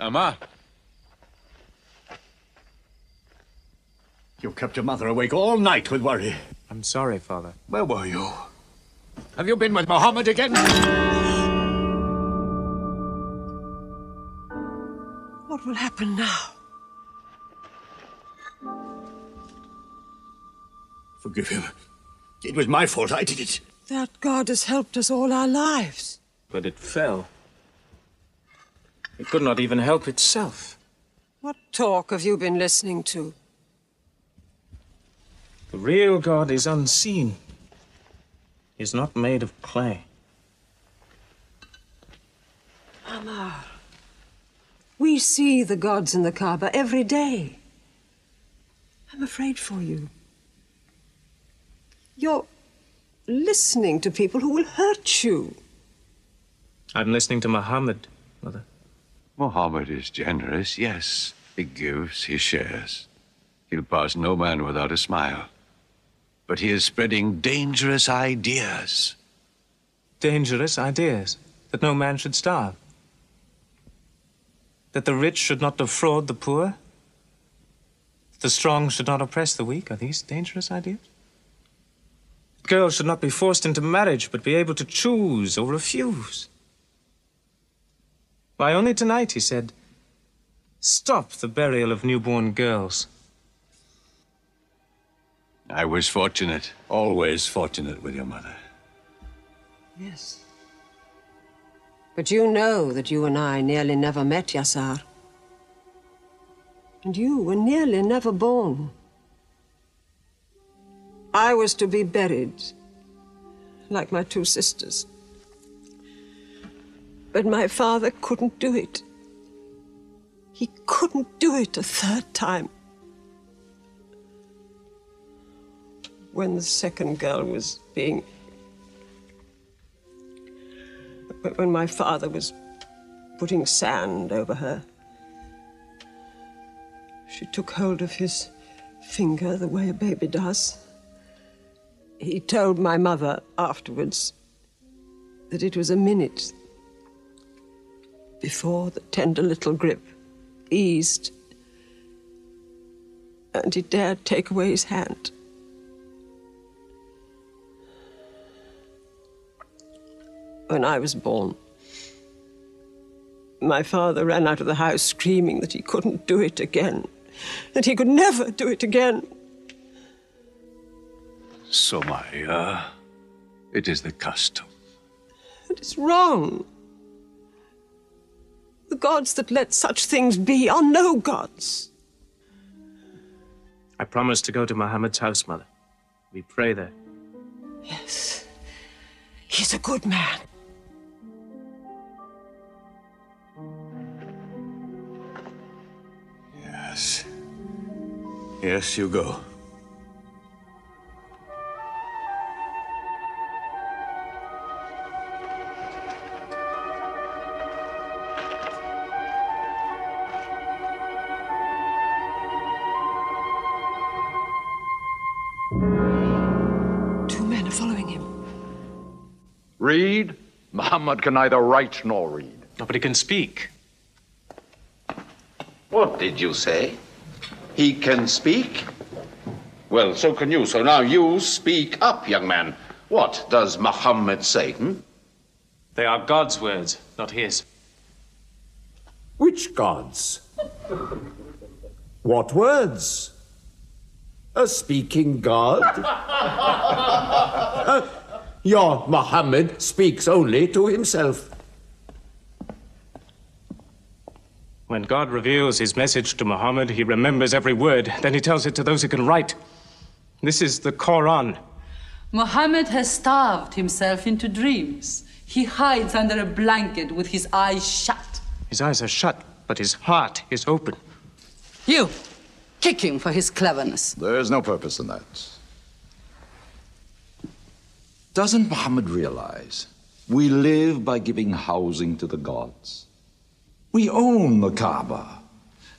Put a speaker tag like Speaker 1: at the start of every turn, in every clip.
Speaker 1: Amma.
Speaker 2: You kept your mother awake all night with worry.
Speaker 3: I'm sorry, Father.
Speaker 2: Where were you? Have you been with Mohammed again?
Speaker 4: What will happen now?
Speaker 2: Forgive him. It was my fault. I did it.
Speaker 4: That God has helped us all our lives.
Speaker 3: But it fell. It could not even help itself.
Speaker 4: What talk have you been listening to?
Speaker 3: The real God is unseen. He is not made of clay.
Speaker 4: Ammar, we see the gods in the Kaaba every day. I'm afraid for you. You're listening to people who will hurt you.
Speaker 3: I'm listening to Muhammad, Mother.
Speaker 5: Muhammad is generous, yes. He gives, he shares. He'll pass no man without a smile. But he is spreading dangerous ideas.
Speaker 3: Dangerous ideas? That no man should starve? That the rich should not defraud the poor? That the strong should not oppress the weak? Are these dangerous ideas? Girls should not be forced into marriage, but be able to choose or refuse. Why, only tonight he said, stop the burial of newborn girls.
Speaker 5: I was fortunate, always fortunate with your mother.
Speaker 4: Yes. But you know that you and I nearly never met, Yassar. And you were nearly never born. I was to be buried, like my two sisters. But my father couldn't do it. He couldn't do it a third time. When the second girl was being... When my father was putting sand over her, she took hold of his finger the way a baby does. He told my mother afterwards that it was a minute before the tender little grip eased and he dared take away his hand. When I was born, my father ran out of the house screaming that he couldn't do it again, that he could never do it again.
Speaker 5: Sumaya, it is the custom.
Speaker 4: It is wrong. The gods that let such things be are no gods.
Speaker 3: I promised to go to Muhammad's house, Mother. We pray there.
Speaker 4: Yes. He's a good man.
Speaker 2: Yes. Yes, you go.
Speaker 4: Two men are following him.
Speaker 6: Read? Muhammad can neither write nor read.
Speaker 3: Nobody can speak.
Speaker 7: What did you say? He can speak? Well, so can you. So now you speak up, young man. What does Muhammad say,
Speaker 3: They are God's words, not his.
Speaker 8: Which gods? What words? A speaking God? Your Muhammad speaks only to himself.
Speaker 3: When God reveals his message to Muhammad, he remembers every word. Then he tells it to those who can write. This is the Quran.
Speaker 9: Muhammad has starved himself into dreams. He hides under a blanket with his eyes shut.
Speaker 3: His eyes are shut, but his heart is open.
Speaker 9: You, kick him for his cleverness.
Speaker 6: There is no purpose in that. Doesn't Muhammad realize we live by giving housing to the gods? We own the Kaaba.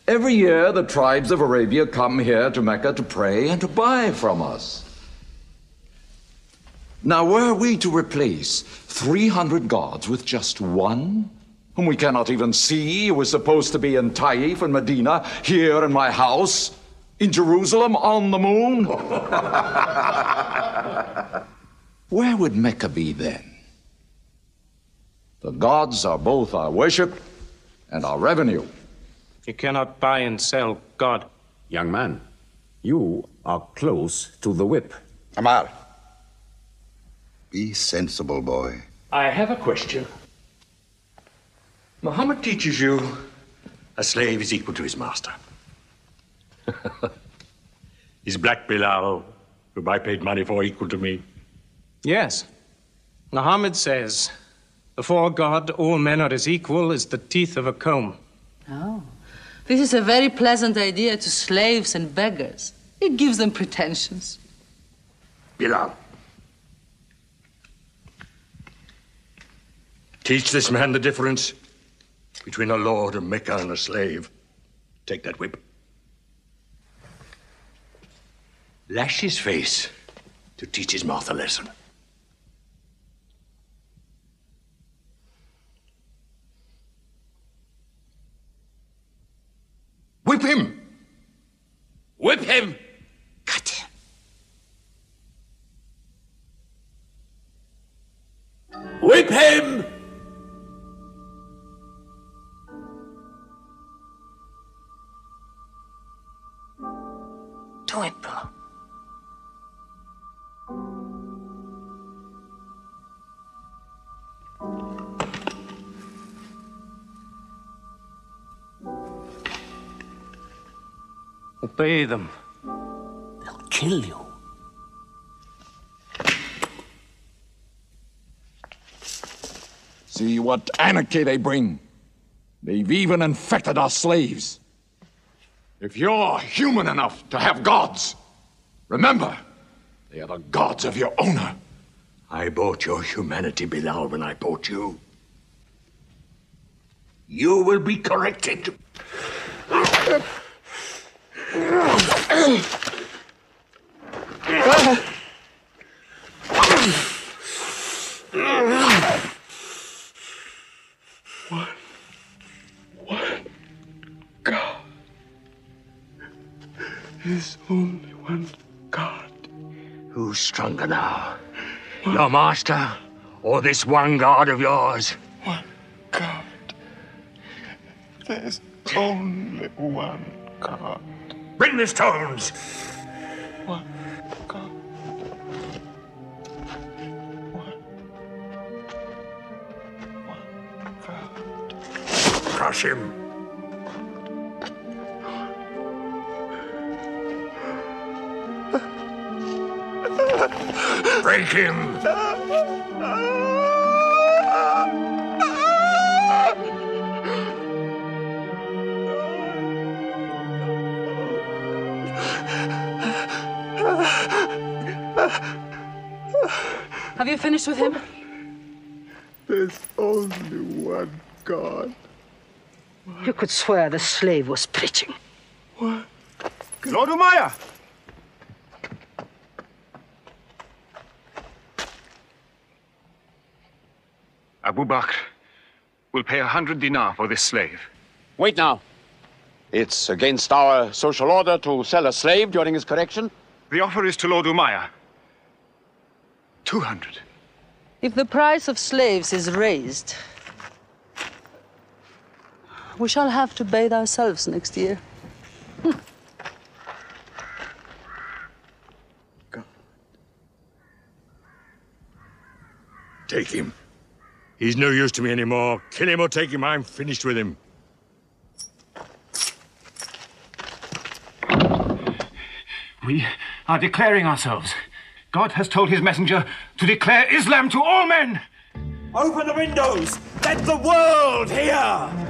Speaker 6: Every year, the tribes of Arabia come here to Mecca to pray and to buy from us. Now, were we to replace 300 gods with just one, whom we cannot even see, who is supposed to be in Taif and Medina, here in my house, in Jerusalem, on the moon? Where would Mecca be then? The gods are both our worship and our revenue.
Speaker 3: You cannot buy and sell God.
Speaker 8: Young man, you are close to the whip.
Speaker 2: Amal. Be sensible, boy.
Speaker 1: I have a question. Muhammad teaches you a slave is equal to his master. Is Black Bilal, whom I paid money for, equal to me?
Speaker 3: Yes. Muhammad says, before God, all men are as equal as the teeth of a comb.
Speaker 9: Oh, this is a very pleasant idea to slaves and beggars. It gives them pretensions.
Speaker 1: Bilal, teach this man the difference between a lord of Mecca and a slave. Take that whip. Lash his face to teach his mouth a lesson. Whip him! Whip him! Cut him! Whip him!
Speaker 3: Do it, Bill. Obey them.
Speaker 1: They'll kill you.
Speaker 6: See what anarchy they bring. They've even infected our slaves. If you're human enough to have gods, remember, they are the gods of your owner.
Speaker 1: I bought your humanity, Bilal, when I bought you. You will be corrected.
Speaker 10: One God. There's only one God.
Speaker 1: Who's stronger now? Your master or this one God of yours?
Speaker 10: One God. There's only one God.
Speaker 1: Bring the stones!
Speaker 10: One God. One God.
Speaker 1: Crush him. Break him.
Speaker 9: Have you finished with him?
Speaker 10: There's only one God.
Speaker 11: You could swear the slave was preaching.
Speaker 10: One.
Speaker 2: Lord Umayyah!
Speaker 5: Abu Bakr will pay 100 dinar for this slave.
Speaker 7: Wait now. It's against our social order to sell a slave during his correction.
Speaker 5: The offer is to Lord Umayyah. 200.
Speaker 9: If the price of slaves is raised, we shall have to bathe ourselves next year.
Speaker 1: Take him. He's no use to me anymore. Kill him or take him. I'm finished with him.
Speaker 12: We are declaring ourselves. God has told his messenger to declare Islam to all men.
Speaker 13: Open the windows! Let the world hear!